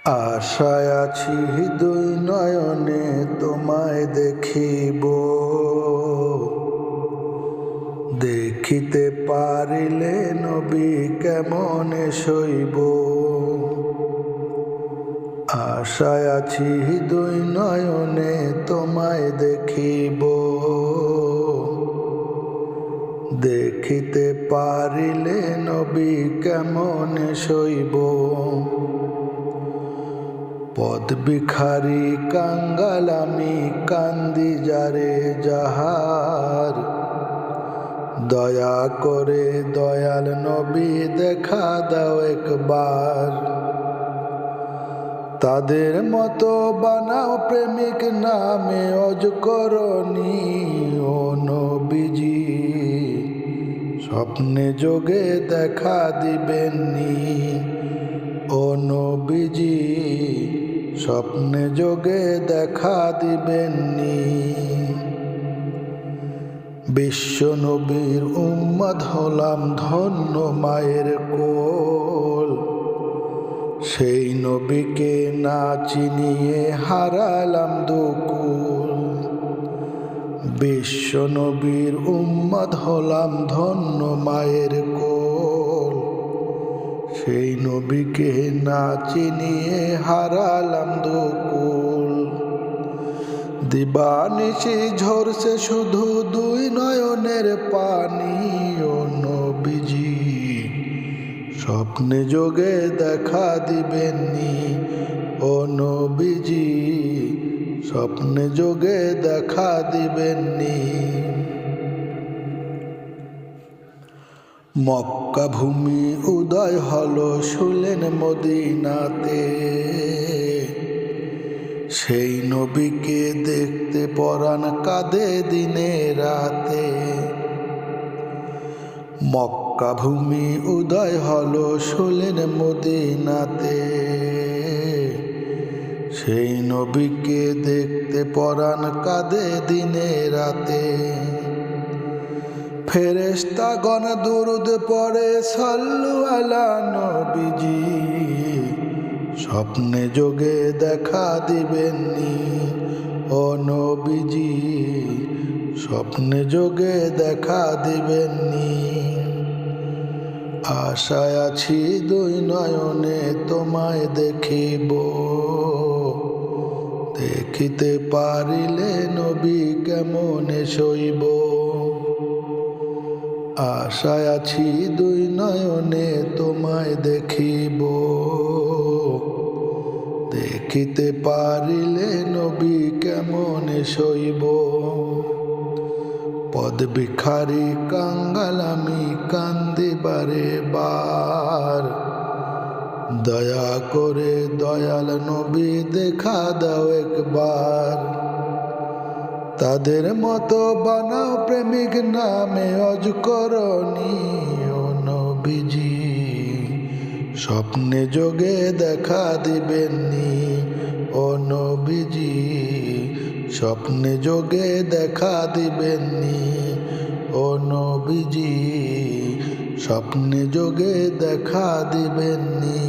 আশায় আছি দুই নয়নে তোমায় দেখিব, দেখিতে পারিলে নবী কেমনে সইব। আশায় আছি দুই নয়নে তোমায় দেখিব, দেখিতে পারিলে নবী কেমনে সইব। পদ ভিখারি কাঙ্গাল আমি কান্দি যারে যাহার, দয়া করে দয়াল নবী দেখা দাও একবার। তাদের মতো বানাও প্রেমিক নামে অজকরণী ও নবীজি, স্বপ্নে যোগে দেখা দিবেননি ও নবীজি, স্বপ্নে যোগে দেখা দিবেননি। বিশ্ব নবীর উম্মত হলাম ধন্য মায়ের কোল, সেই নবীকে না চিনিয়ে হারালাম দুকুল। বিশ্ব নবীর উম্মত হলাম ধন্য মায়ের কোল, সেই নবীকে না চিনিয়ে হারালাম দুকুল। দিবানিশি ঝরছে শুধু দুই নয়নের পানি ও নবীজি, স্বপ্নে যোগে দেখা দিবেননি ও নবীজি, স্বপ্নে যোগে দেখা দিবেননি। মক্কা ভূমি উদয় হলো শুলেন মদিনাতে, সেই নবীকে দেখতে পরাণ কাঁদে দিনে রাতে। মক্কা ভূমি উদয় হলো শুলেন মদিনাতে, সেই নবীকে দেখতে পরাণ কাঁদে দিনে রাতে। ফেরেশতাগণ দুরূদ পড়ে সাল্লু আলা নবীজি, স্বপ্নে যোগে দেখা দিবেননি ও নবীজি, স্বপ্নে যোগে দেখা দিবেননি। আশায় আছি দুই নয়নে তোমায় দেখিব, দেখিতে পারিলে নবী কেমনে সইব। আশায় আছি দুই নয়নে তোমায় দেখিব, দেখিতে পারিলে নবী কেমনে সইব। পদ ভিখারি কাঙ্গাল আমি কান্দি বারে বার, দয়া করে দয়াল নবী দেখা দাও একবার। তাদের মতো বানাও প্রেমিক নামে অজকরণী ও নবীজি, স্বপ্নে যোগে দেখা দিবেননি ও নবীজি, স্বপ্নে যোগে দেখা দিবেননি ও নবীজি, স্বপ্নে যোগে দেখা দিবেননি।